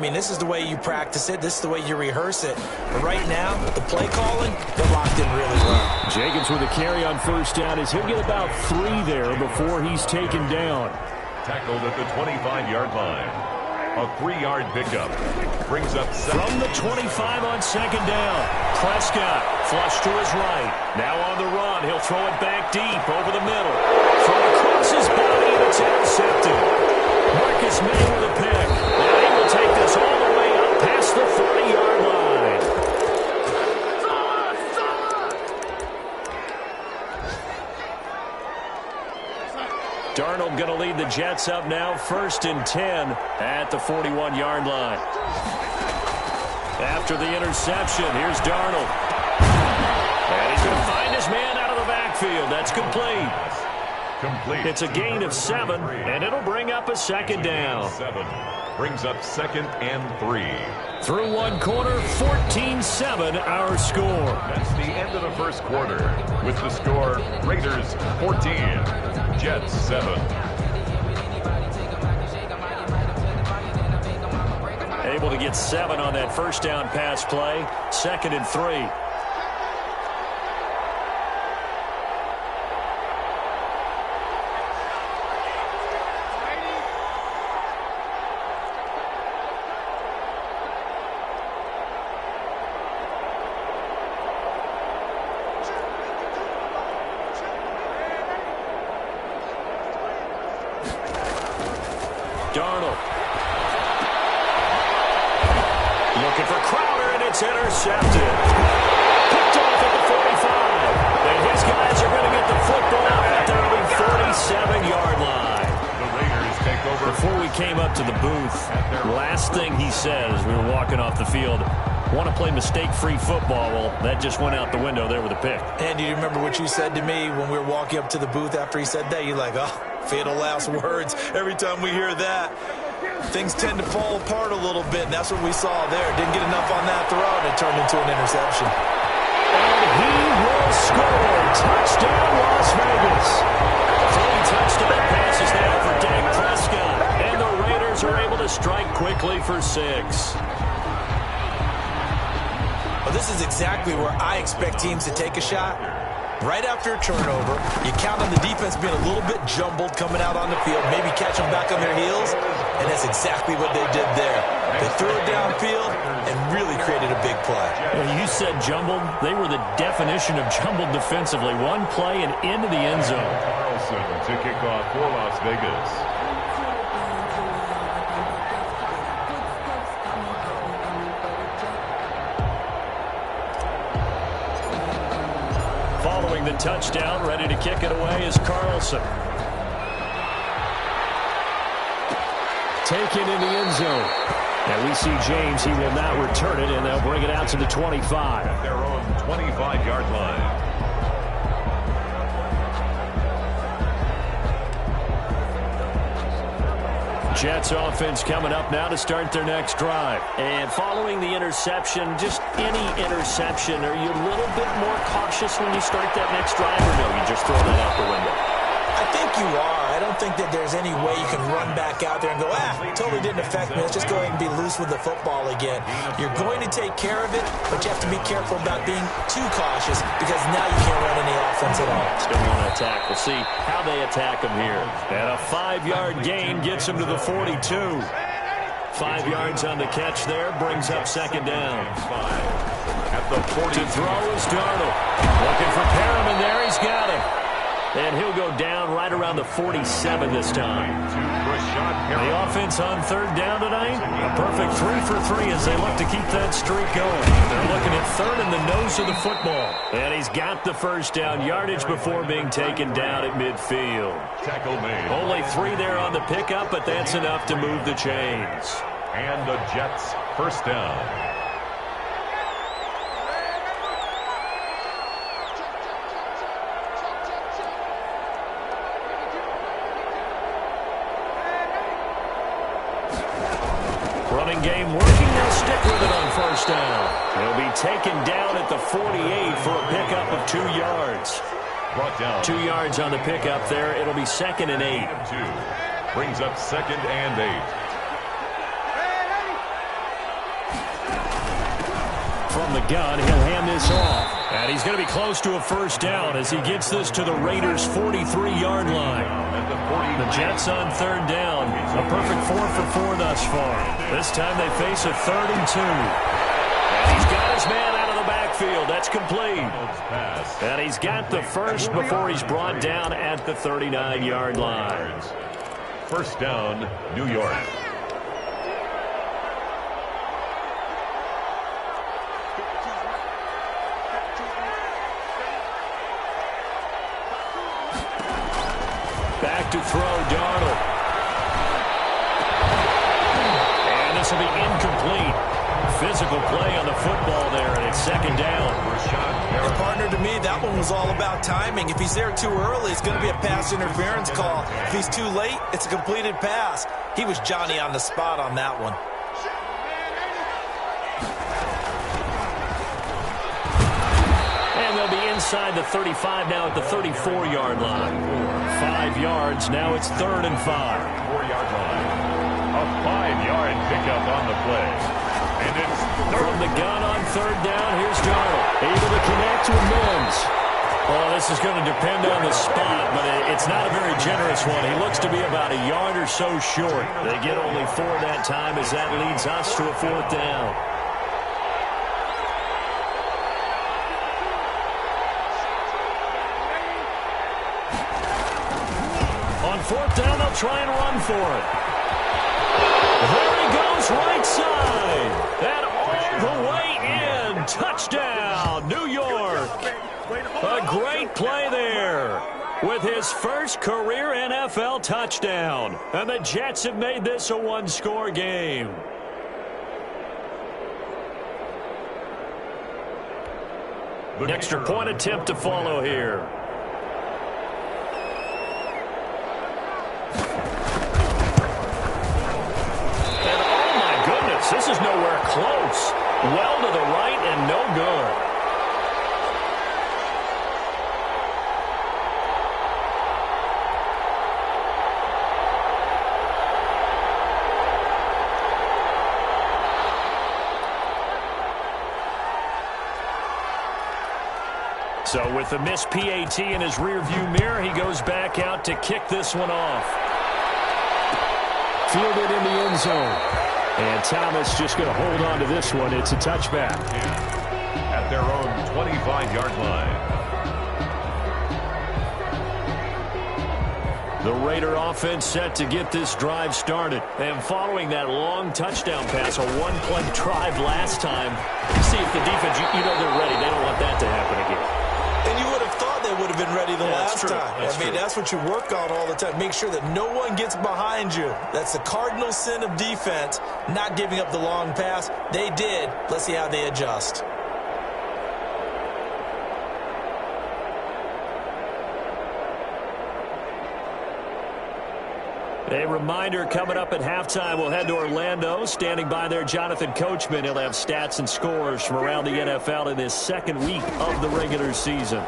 mean, this is the way you practice it. This is the way you rehearse it. But right now, with the play calling, they're locked in really well. Jacobs with a carry on first down as he'll get about 3 there before he's taken down. Tackled at the 25-yard line. A 3-yard pickup. Brings up 7. From the 25 on second down. Prescott flush to his right. Now on the run. He'll throw it back deep over the middle. Throw across his body, and it's intercepted. Marcus May with a pick. Now he will take this all the way up past the 40-yard line. Darnold going to lead the Jets up now, 1st and 10 at the 41-yard line. After the interception, here's Darnold. And he's going to find his man out of the backfield. That's complete. It's a gain of 7, and it'll bring up a second down. 7 brings up 2nd and 3. Through one quarter, 14-7 our score. That's the end of the first quarter. With the score, Raiders 14, Jets 7. Able to get 7 on that first down pass play. 2nd and 3. Darnold. Looking for Crowder, and it's intercepted. Picked off at the 45. And his guys are going to get the football at their own 47-yard line. The Raiders take over. Before we came up to the booth, last thing he said as we were walking off the field, want to play mistake-free football. Well, that just went out the window there with a pick. And do you remember what you said to me when we were walking up to the booth after he said that? You're like, oh, fatal last words. Every time we hear that, things tend to fall apart a little bit, and that's what we saw there. Didn't get enough on that throw, and it turned into an interception. And he will score. Touchdown, Las Vegas. 3 touchdown passes now for Dak Prescott. And the Raiders are able to strike quickly for 6. Well, this is exactly where I expect teams to take a shot. Right after a turnover, you count on the defense being a little bit jumbled coming out on the field, maybe catch them back on their heels, and that's exactly what they did there. They threw it downfield and really created a big play. Well, you said jumbled. They were the definition of jumbled defensively. One play and into the end zone. Carlson to kick off for Las Vegas. Following the touchdown, ready to kick it away is Carlson. Taken in the end zone. And we see James, he will not return it, and they'll bring it out to the 25. At their own 25-yard line. Jets offense coming up now to start their next drive. And following the interception, just any interception, are you a little bit more cautious when you start that next drive, or no, you just throw that out the window? I think you are. I don't think that there's any way you can run back out there and go, totally didn't affect me. Let's just go ahead and be loose with the football again. You're going to take care of it, but you have to be careful about being too cautious because now you can't run any offense at all. Still want to attack. We'll see how they attack them here. And a 5-yard gain gets him to the 42. 5 yards on the catch there, brings up second down. At the 40. To throw is Darnold. Looking for Perriman there, he's got him. And he'll go down right around the 47 this time. The offense on third down tonight, a perfect 3 for 3 as they look to keep that streak going. They're looking at third in the nose of the football. And he's got the first down yardage before being taken down at midfield. Tackle made. Only 3 there on the pickup, but that's enough to move the chains. And the Jets first down. Running game working, they'll stick with it on first down. He'll be taken down at the 48 for a pickup of 2 yards. Brought down. 2 yards on the pickup there. It'll be 2nd and 8. 2. Brings up 2nd and 8. From the gun, he'll hand this off. And he's going to be close to a first down as he gets this to the Raiders' 43-yard line. The Jets on third down. A perfect 4 for 4 thus far. This time they face a 3rd and 2. And he's got his man out of the backfield. That's complete. And he's got the first before he's brought down at the 39-yard line. First down, New York. Back to throw, Darnold. And this will be incomplete. Physical play on the football there, and it's 2nd down. And partner, to me, that one was all about timing. If he's there too early, it's going to be a pass interference call. If he's too late, it's a completed pass. He was Johnny on the spot on that one. And they'll be inside the 35 now at the 34-yard line. 5 yards, now it's 3rd and 5. 4-yard line. A 5-yard pickup on the play. And it's from the gun on 3rd down. Here's Darnold, able to connect with Mims. Oh, this is going to depend on the spot, but it's not a very generous one. He looks to be about a yard or so short. They get only 4 that time as that leads us to a 4th down. On 4th down, they'll try and run for it. There he goes, right side. And all the way in. Touchdown, New York. A great play there with his first career NFL touchdown. And the Jets have made this a 1-score game. Extra point attempt to follow here. This is nowhere close. Well to the right and no good. So with the missed PAT in his rearview mirror, he goes back out to kick this one off. Fielded in the end zone. And Thomas just going to hold on to this one. It's a touchback. At their own 25-yard line. The Raider offense set to get this drive started. And following that long touchdown pass, a one-play drive last time, see if the defense, you know they're ready. They don't want that to happen again. And you would have thought they would have been ready the last time. That's what you work on all the time. Make sure that no one gets behind you. That's the cardinal sin of defense, not giving up the long pass. They did. Let's see how they adjust. A reminder, coming up at halftime, we'll head to Orlando. Standing by there, Jonathan Coachman. He'll have stats and scores from around the NFL in this 2nd week of the regular season.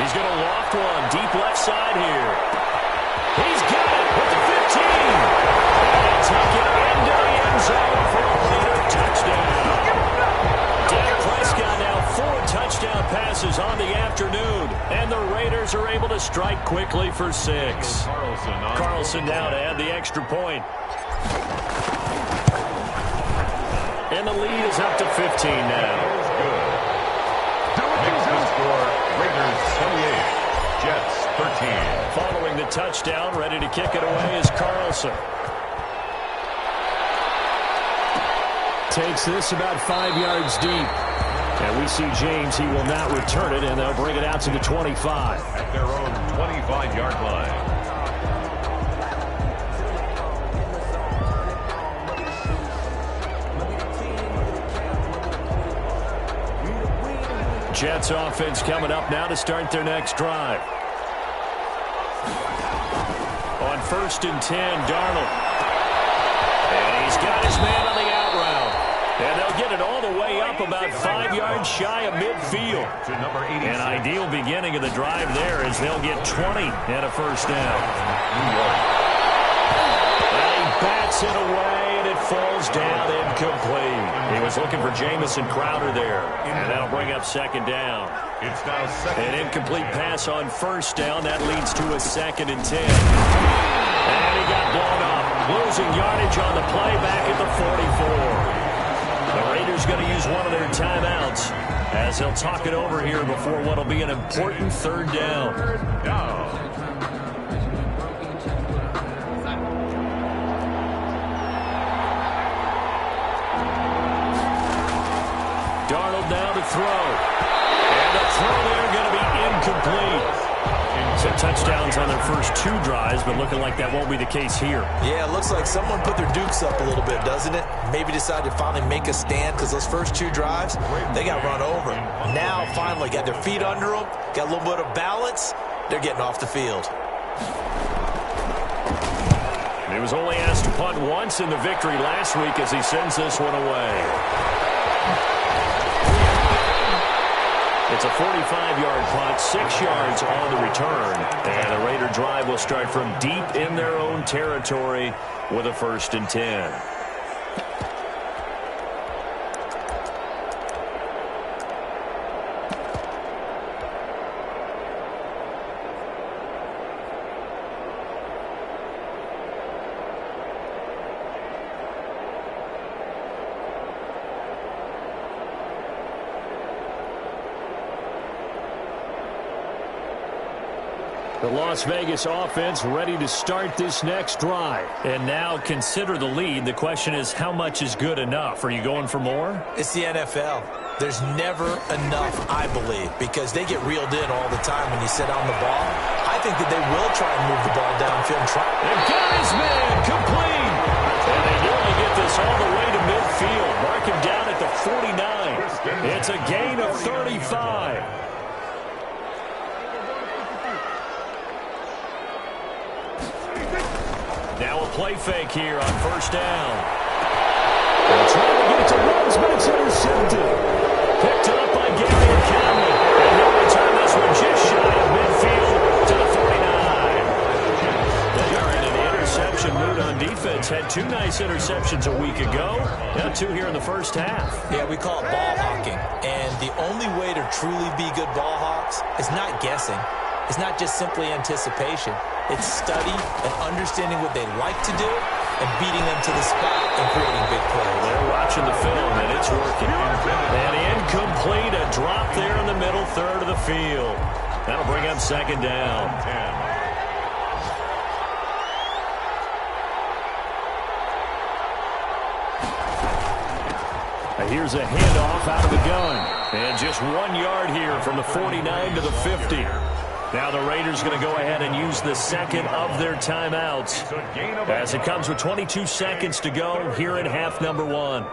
He's going to loft one deep left side here. He's got it with the 15. And take it into the end zone for a Raider touchdown. Dak Prescott now 4 touchdown passes on the afternoon. And the Raiders are able to strike quickly for 6. Carlson now to add the extra point. And the lead is up to 15 now. Makes the score Raiders 28, Jets 13. Following the touchdown, ready to kick it away is Carlson. Takes this about 5 yards deep. And we see James, he will not return it, and they'll bring it out to the 25. At their own 25-yard line. Jets offense coming up now to start their next drive. On 1st and 10, Darnold. And he's got his man on the out route. And they'll get it all the way up about 5 yards shy of midfield. An ideal beginning of the drive there as they'll get 20 and a first down. And he bats it away, and it falls down incomplete. He Was looking for Jamison Crowder there. And that'll bring up second down. It's now second. An incomplete pass on first down. That leads to a 2nd and 10. And he got blown up. Losing yardage on the play back at the 44. The Raiders going to use one of their timeouts as they'll talk it over here before what will be an important 3rd down. Darnold now to throw. And the throw there going to be incomplete. So touchdowns on their first 2 drives, but looking like that won't be the case here. Yeah, it looks like someone put their dukes up a little bit, doesn't it? Maybe decided to finally make a stand because those first 2 drives, they got run over. Now, finally, got their feet under them, got a little bit of balance. They're getting off the field. He was only asked to punt once in the victory last week as he sends this one away. It's a 45-yard punt, 6 yards on the return. And the Raider drive will start from deep in their own territory with a 1st and 10. The Las Vegas offense ready to start this next drive. And now consider the lead. The question is, how much is good enough? Are you going for more? It's the NFL. There's never enough, I believe, because they get reeled in all the time when you sit on the ball. I think that they will try and move the ball downfield and try. They've got his man complete. And they nearly get this all the way to midfield. Mark him down at the 49. It's a gain of 35. Now a play fake here on first down. They're trying to get it to Rhodes, but it's intercepted. Picked up by Gary Conley. And he'll return this one just shy of midfield to the 49. They are in an interception mood on defense. Had 2 nice interceptions a week ago. Now 2 here in the first half. Yeah, we call it ball hawking. And the only way to truly be good ball hawks is not guessing. It's not just simply anticipation. It's study and understanding what they like to do and beating them to the spot and creating big plays. They're watching the film, and it's working. And incomplete, a drop there in the middle third of the field. That'll bring up second down. Here's a handoff out of the gun. And just 1 yard here from the 49 to the 50. Now the Raiders going to go ahead and use the second of their timeouts as it comes with 22 seconds to go here in half number 1.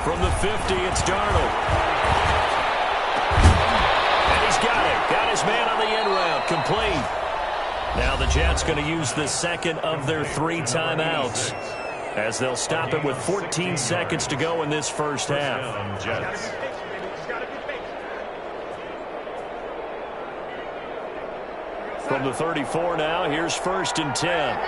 From the 50, it's Darnold. And he's got it. Got his man on the end route. Complete. Now the Jets going to use the second of their 3 timeouts as they'll stop it with 14 seconds to go in this first half. From the 34 now, here's 1st and 10.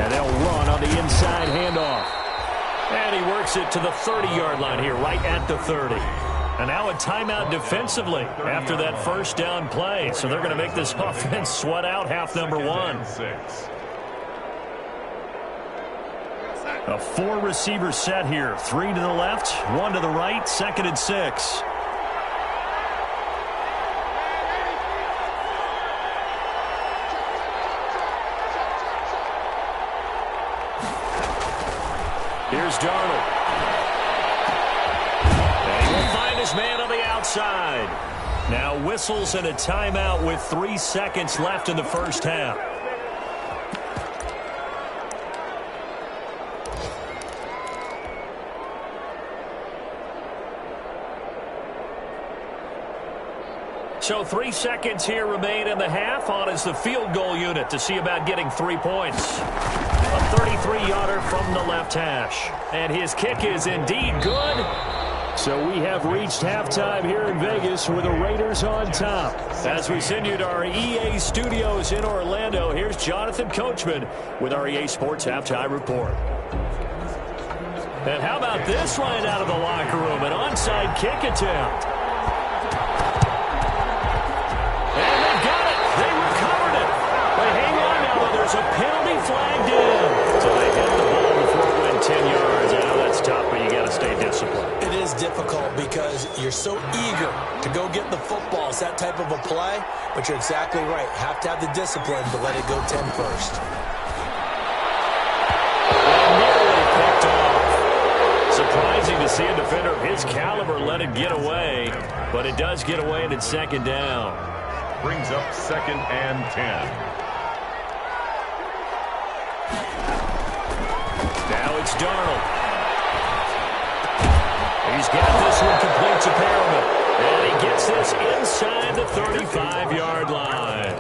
And they'll run on the inside handoff. And he works it to the 30-yard line here, right at the 30. And now a timeout defensively after that first down play. So they're going to make this offense sweat out half number 1. A 4-receiver set here. 3 to the left, 1 to the right, 2nd and 6. Here's Darnold. And he will find his man on the outside. Now whistles and a timeout with 3 seconds left in the first half. So 3 seconds here remain in the half. On is the field goal unit to see about getting 3 points. A 33-yarder from the left hash. And his kick is indeed good. So we have reached halftime here in Vegas with the Raiders on top. As we send you to our EA studios in Orlando, here's Jonathan Coachman with our EA Sports Halftime Report. And how about this line out of the locker room? An onside kick attempt. And they got it. They recovered it. They hang on now, but there's a penalty flagged in. So they hit the ball before it went 10 yards. I know that's tough, but you got to stay disciplined. It is difficult because you're so eager to go get the football. It's that type of a play, but you're exactly right. Have to have the discipline to let it go 10 first. And nearly picked off. Surprising to see a defender of his caliber let it get away, but it does get away and it's second down. Brings up 2nd and 10. Now it's Darnold. He's got this one complete to Perriman. And he gets this inside the 35-yard line.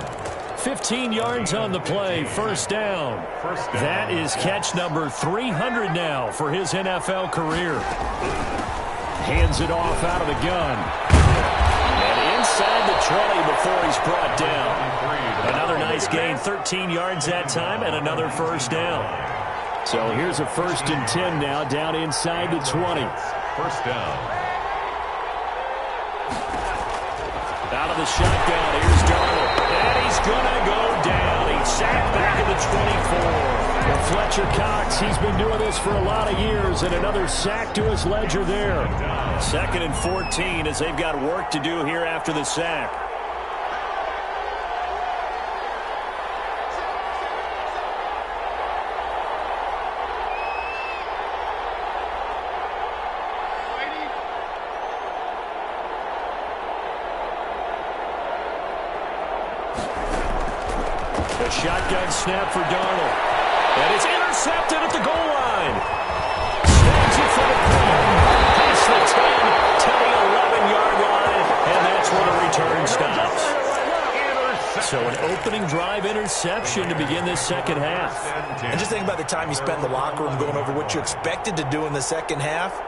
15 yards on the play, first down. That is catch number 300 now for his NFL career. Hands it off out of the gun. And inside the 20 before he's brought down. Another nice gain, 13 yards that time, and another first down. So here's a 1st and 10 now, down inside the 20. First down. Out of the shotgun, here's Darnold. And he's going to go down. He's sacked back at the 24. And Fletcher Cox, he's been doing this for a lot of years, and another sack to his ledger there. 2nd and 14 as they've got work to do here after the sack. The shotgun snap for Darnold. And it's intercepted at the goal line. Snags it for the point. Past the 10 to the 11-yard line. And that's where the return stops. So an opening drive interception to begin this second half. And just think about the time you spent in the locker room going over what you expected to do in the second half.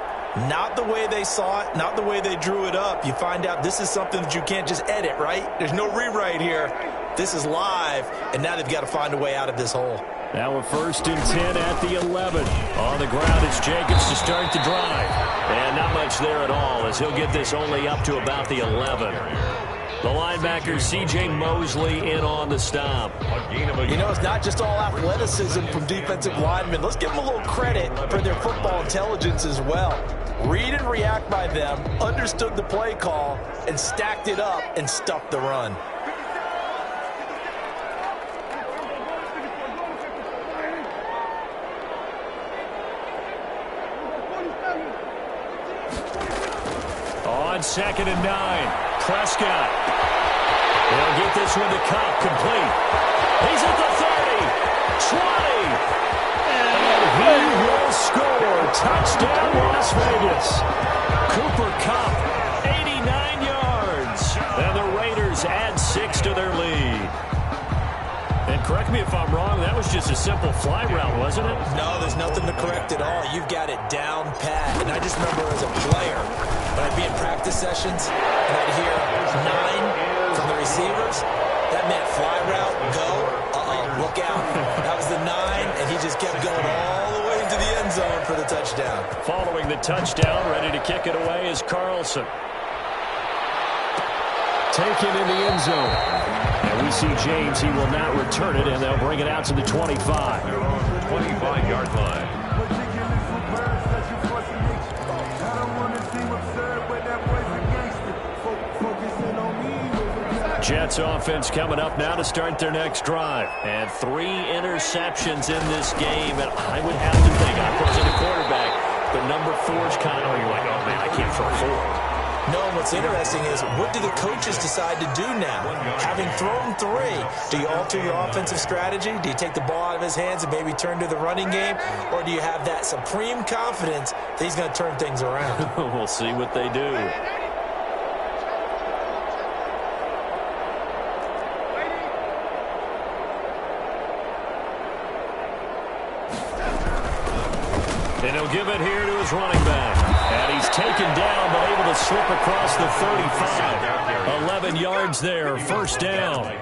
Not the way they saw it, not the way they drew it up. You find out this is something that you can't just edit, right? There's no rewrite here. This is live, and now they've got to find a way out of this hole. Now a 1st and 10 at the 11. On the ground, it's Jacobs to start the drive. And not much there at all, as he'll get this only up to about the 11. The linebacker, C.J. Mosley, in on the stop. You know, it's not just all athleticism from defensive linemen. Let's give them a little credit for their football intelligence as well. Read and react by them, understood the play call, and stacked it up and stuffed the run. On 2nd and 9, Prescott. They'll get this one to Cobb, complete. He's at the 30, 20, and he will score. Touchdown, Las Vegas. Cooper Kupp, 89 yards. And the Raiders add 6 to their lead. And correct me if I'm wrong, that was just a simple fly route, wasn't it? No, there's nothing to correct at all. You've got it down pat. And I just remember as a player, when I'd be in practice sessions, and I'd hear 9 from the receivers, that meant fly route, go, look out. That was the 9, and he just kept going all the way into the end zone for the touchdown. Following the touchdown, ready to kick it away is Carlson. Taken in the end zone. And we see James, he will not return it, and they'll bring it out to the 25. 25-yard line. Jets offense coming up now to start their next drive. And 3 interceptions in this game. And I would have to think, I wasn't a quarterback, but number 4 is kind of, you're like, oh, man, I can't throw 4. No, what's interesting is what do the coaches decide to do now? Having thrown 3, do you alter your offensive strategy? Do you take the ball out of his hands and maybe turn to the running game? Or do you have that supreme confidence that he's going to turn things around? We'll see what they do. And he'll give it here to his running back. And he's taken down, but able to slip across the 35. 11 yards there, first down.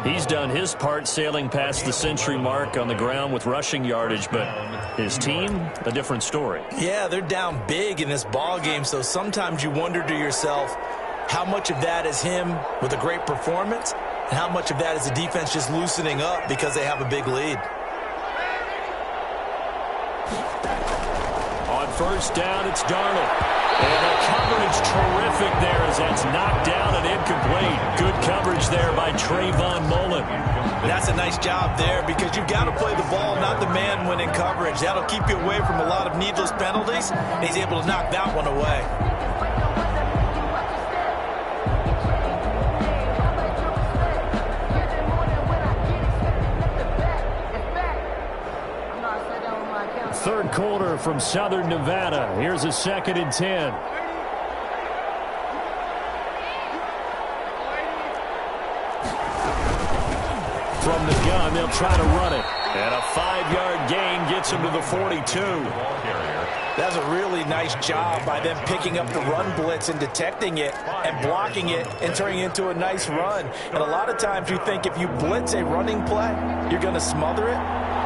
He's done his part sailing past the century mark on the ground with rushing yardage, but his team, a different story. Yeah, they're down big in this ball game, so sometimes you wonder to yourself how much of that is him with a great performance and how much of that is the defense just loosening up because they have a big lead. On first down, it's Darnold. And the coverage terrific there as that's knocked down and incomplete. Good coverage there by Trayvon Mullen. That's a nice job there because you've got to play the ball, not the man when in coverage. That'll keep you away from a lot of needless penalties. And he's able to knock that one away. Third quarter from Southern Nevada. Here's a 2nd and 10. From the gun, they'll try to run it. And a 5-yard gain gets him to the 42. That's a really nice job by them picking up the run blitz and detecting it and blocking it and turning it into a nice run. And a lot of times you think if you blitz a running play, you're going to smother it.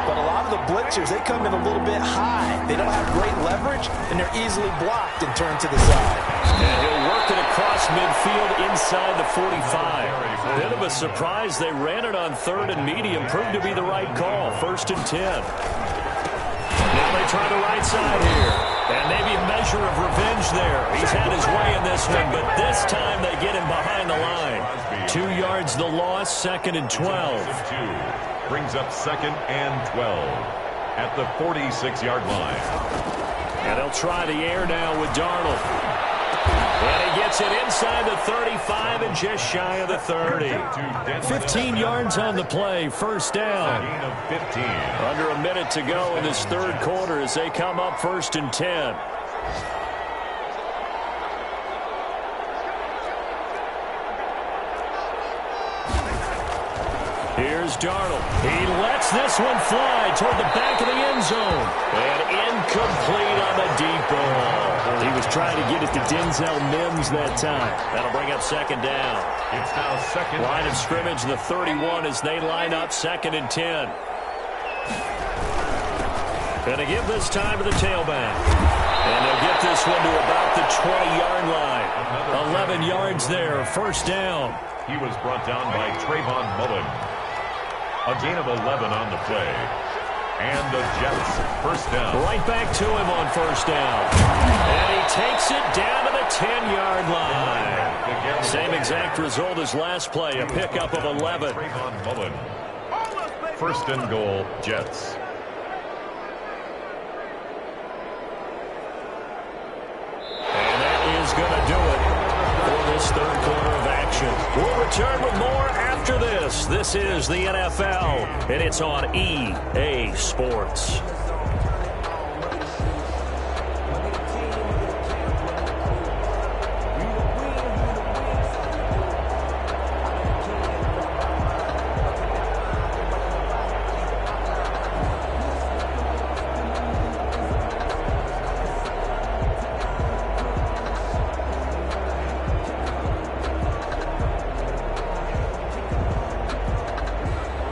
But a lot of the blitzers, they come in a little bit high. They don't have great leverage, and they're easily blocked and turned to the side. And he'll work it across midfield inside the 45. Bit of a surprise. They ran it on 3rd and medium. Proved to be the right call. 1st and 10. Now they try the right side here. And maybe a measure of revenge there. He's had his way in this one, but this time they get him behind the line. 2 yards the loss, 2nd and 12. Brings up 2nd and 12 at the 46-yard line. And they'll try the air now with Darnold. And he gets it inside the 35 and just shy of the 30. 15 yards on the play, first down. Under a minute to go in this third quarter as they come up 1st and 10. Here's Darnold. He lets this one fly toward the back of the end zone. And incomplete on the deep ball. He was trying to get it to Denzel Mims that time. That'll bring up 2nd down. It's now 2nd. Line of scrimmage, the 31 as they line up 2nd and 10. Gonna give this time to the tailback. And they'll get this one to about the 20-yard line. 11 yards there, first down. He was brought down by Trayvon Mullen. A gain of 11 on the play. And the Jets, first down. Right back to him on first down. And he takes it down to the 10-yard line. Same exact result as last play, a pickup of 11. Trayvon Mullen. 1st and goal, Jets. And that is going to do it for this third quarter of action. We'll return with more after this. This is the NFL, and it's on EA Sports.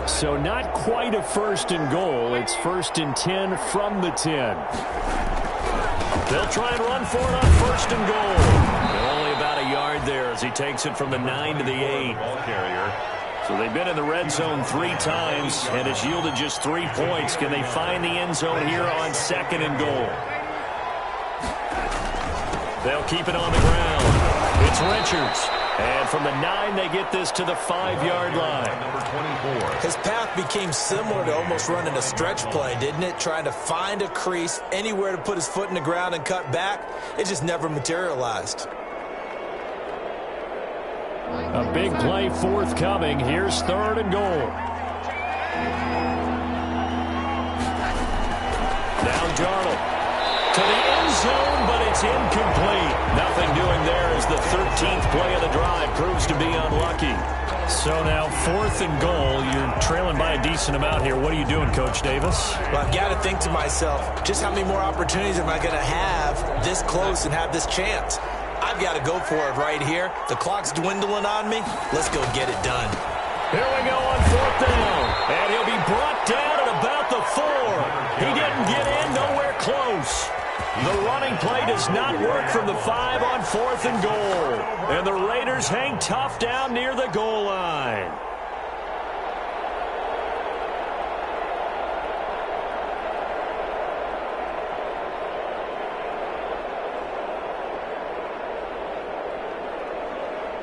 So not quite a 1st and goal. It's 1st and 10 from the 10. They'll try and run for it on 1st and goal. Only about a yard there as he takes it from the 9 to the 8. Ball carrier. So they've been in the red zone 3 times, and it's yielded just 3 points. Can they find the end zone here on 2nd and goal? They'll keep it on the ground. It's Richards. And from the 9, they get this to the 5-yard line. Number 24. His path became similar to almost running a stretch play, didn't it? Trying to find a crease, anywhere to put his foot in the ground and cut back. It just never materialized. A big play forthcoming. Here's 3rd and goal. Now Darnold. To the end zone, but it's incomplete. Nothing doing there as the 13th play of the drive proves to be unlucky. So now 4th and goal. You're trailing by a decent amount here. What are you doing, Coach Davis? Well, I've got to think to myself, just how many more opportunities am I going to have this close and have this chance? I've got to go for it right here. The clock's dwindling on me. Let's go get it done. Here we go on 4th down. And he'll be brought down at about the 4. He didn't get in, nowhere close. The running play does not work from the 5 on 4th and goal. And the Raiders hang tough down near the goal line.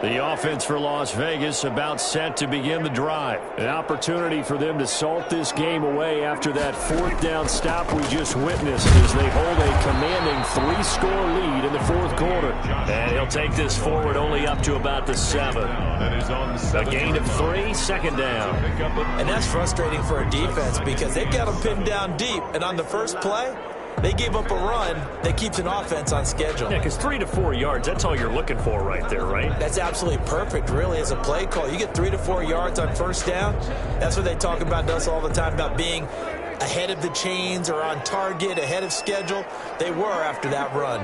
The offense for Las Vegas about set to begin the drive. An opportunity for them to salt this game away after that 4th down stop we just witnessed as they hold a commanding 3-score lead in the 4th quarter. And he'll take this forward only up to about the 7. A gain of 3, 2nd down. And that's frustrating for a defense because they've got them pinned down deep. And on the first play, they gave up a run that keeps an offense on schedule. Yeah, because 3 to 4 yards, that's all you're looking for right there, right? That's absolutely perfect, really, as a play call. You get 3 to 4 yards on first down. That's what they talk about us all the time, about being ahead of the chains or on target, ahead of schedule. They were after that run.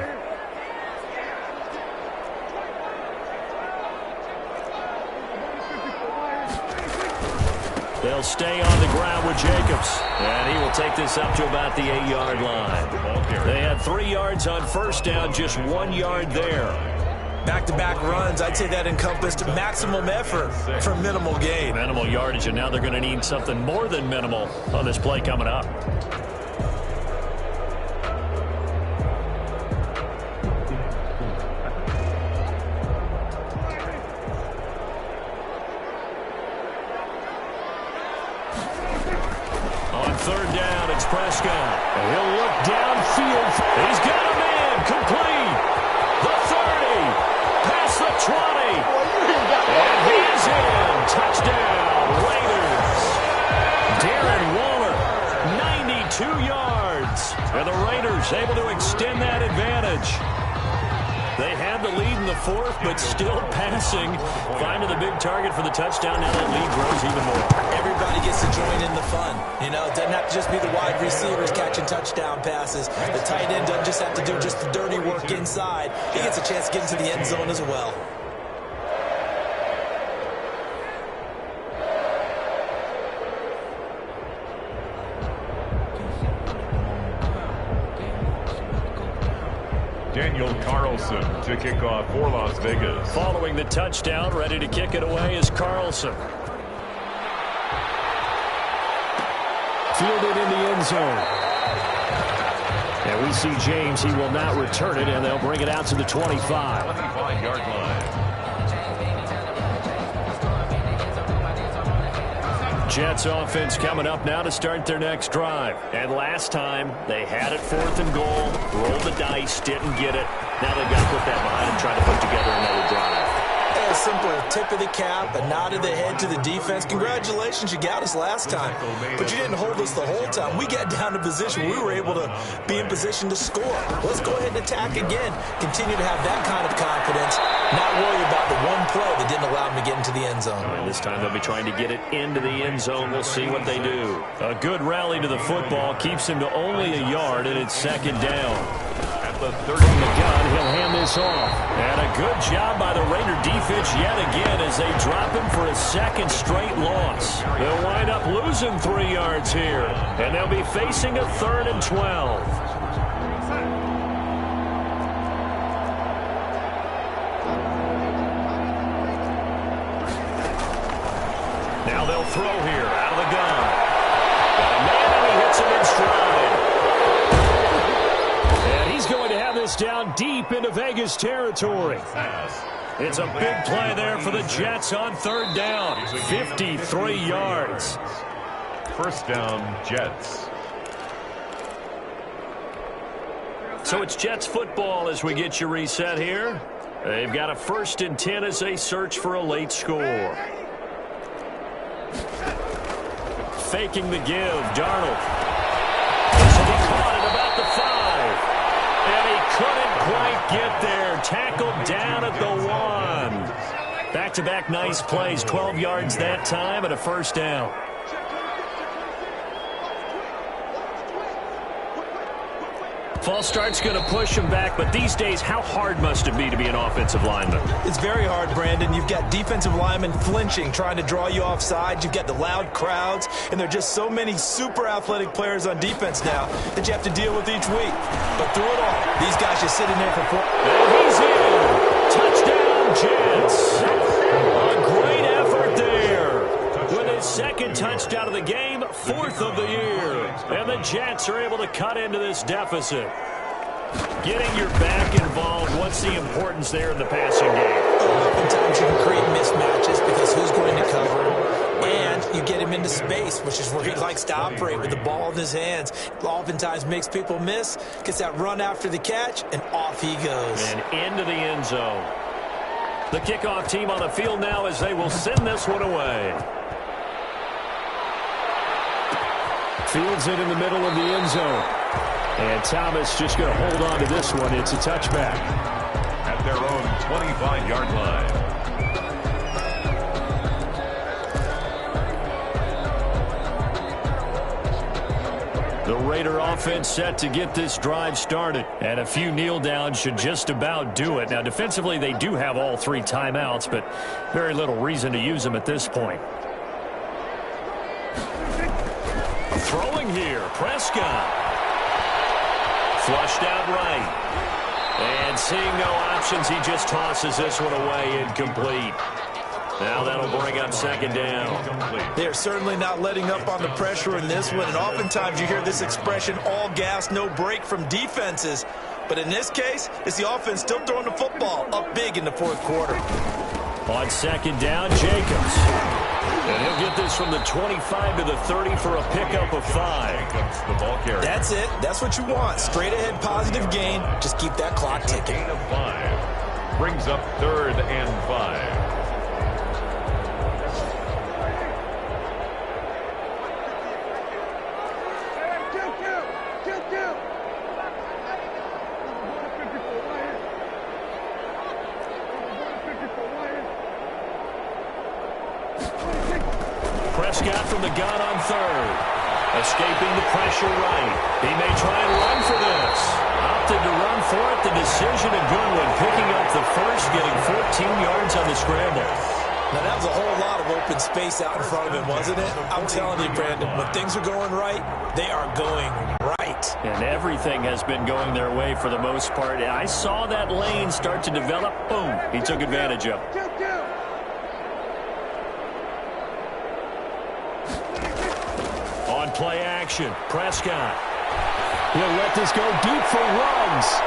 They'll stay on the ground with Jacobs. And he will take this up to about the 8-yard line. They had 3 yards on first down, just 1 yard there. Back-to-back runs, I'd say that encompassed maximum effort for minimal gain. Minimal yardage, and now they're going to need something more than minimal on this play coming up. Third down, it's Prescott. And he'll look downfield. He's got a man complete. The 30, past the 20. And he's in. Touchdown, Raiders. Darren Waller, 92 yards. And the Raiders able to extend that advantage. They had the lead in the 4th, but still passing. Finding the big target for the touchdown. Now that lead grows even more. Everybody gets to join in the fun. You know, it doesn't have to just be the wide receivers catching touchdown passes. The tight end doesn't just have to do just the dirty work inside. He gets a chance to get into the end zone as well. Daniel Carlson to kick off for Las Vegas. Following the touchdown, ready to kick it away is Carlson. Fielded in the end zone. And we see James. He will not return it, and they'll bring it out to the 25. 25-yard line. Jets offense coming up now to start their next drive. And last time, they had it 4th and goal, rolled the dice, didn't get it. Now they've got to put that behind and try to put together another drive. A simple tip of the cap, a nod of the head to the defense. Congratulations, you got us last time. But you didn't hold us the whole time. We got down to position where we were able to be in position to score. Let's go ahead and attack again. Continue to have that kind of confidence. Not worry about the one play that didn't allow them to get into the end zone. And this time they'll be trying to get it into the end zone. We'll see what they do. A good rally to the football keeps him to only a yard, and it's 2nd down. The 30. From the gun, he'll hand this off. And a good job by the Raider defense yet again as they drop him for a 2nd straight loss. They'll wind up losing 3 yards here. And they'll be facing a 3rd and 12. Now they'll throw here out of the gun. Got a man and he hits him in stride. Going to have this down deep into Vegas territory. It's a big play there for the Jets on 3rd down. 53 yards. First down, Jets. So it's Jets football as we get you reset here. They've got a 1st and 10 as they search for a late score. Faking the give, Darnold. He caught it about the 5. And he couldn't quite get there. Tackled down at the 1. Back back-to-back nice plays. 12 yards that time and a first down. False start's going to push him back, but these days, how hard must it be to be an offensive lineman? It's very hard, Brandon. You've got defensive linemen flinching, trying to draw you offside. You've got the loud crowds, and there are just so many super athletic players on defense now that you have to deal with each week. But through it all, these guys just sitting there for 4. And he's in. Touchdown, Jets. A great effort there. With his second touchdown of the game, 4th of the year. And the Jets are able to cut into this deficit. Getting your back involved, what's the importance there in the passing game? Oftentimes you can create mismatches because who's going to cover him? And you get him into space, which is where he likes to operate with the ball in his hands. Oftentimes makes people miss, gets that run after the catch, and off he goes. And into the end zone. The kickoff team on the field now as they will send this one away. Fields it in the middle of the end zone. And Thomas just going to hold on to this one. It's a touchback. At their own 25-yard line. The Raider offense set to get this drive started. And a few kneel downs should just about do it. Now, defensively, they do have all 3 timeouts, but very little reason to use them at this point. Throwing here, Prescott. Flushed out right. And seeing no options, he just tosses this one away, incomplete. Now that'll bring up second down. They're certainly not letting up on the pressure in this one, and oftentimes you hear this expression, all gas, no break from defenses. But in this case, it's the offense still throwing the football up big in the 4th quarter. On second down, Jacobs. And he'll get this from the 25 to the 30 for a pickup of 5. The ball carrier. That's it. That's what you want. Straight ahead positive gain. Just keep that clock ticking. Gain of 5. Brings up 3rd and 5. Prescott from the gun on 3rd. Escaping the pressure right. He may try and run for this. Opted to run for it. The decision a good one. Picking up the first, getting 14 yards on the scramble. Now, that was a whole lot of open space out in front of him, wasn't it? I'm telling you, Brandon, when things are going right, they are going right. And everything has been going their way for the most part. I saw that lane start to develop. Boom. He took advantage of it. On play action, Prescott. He'll let this go deep for Ruggs.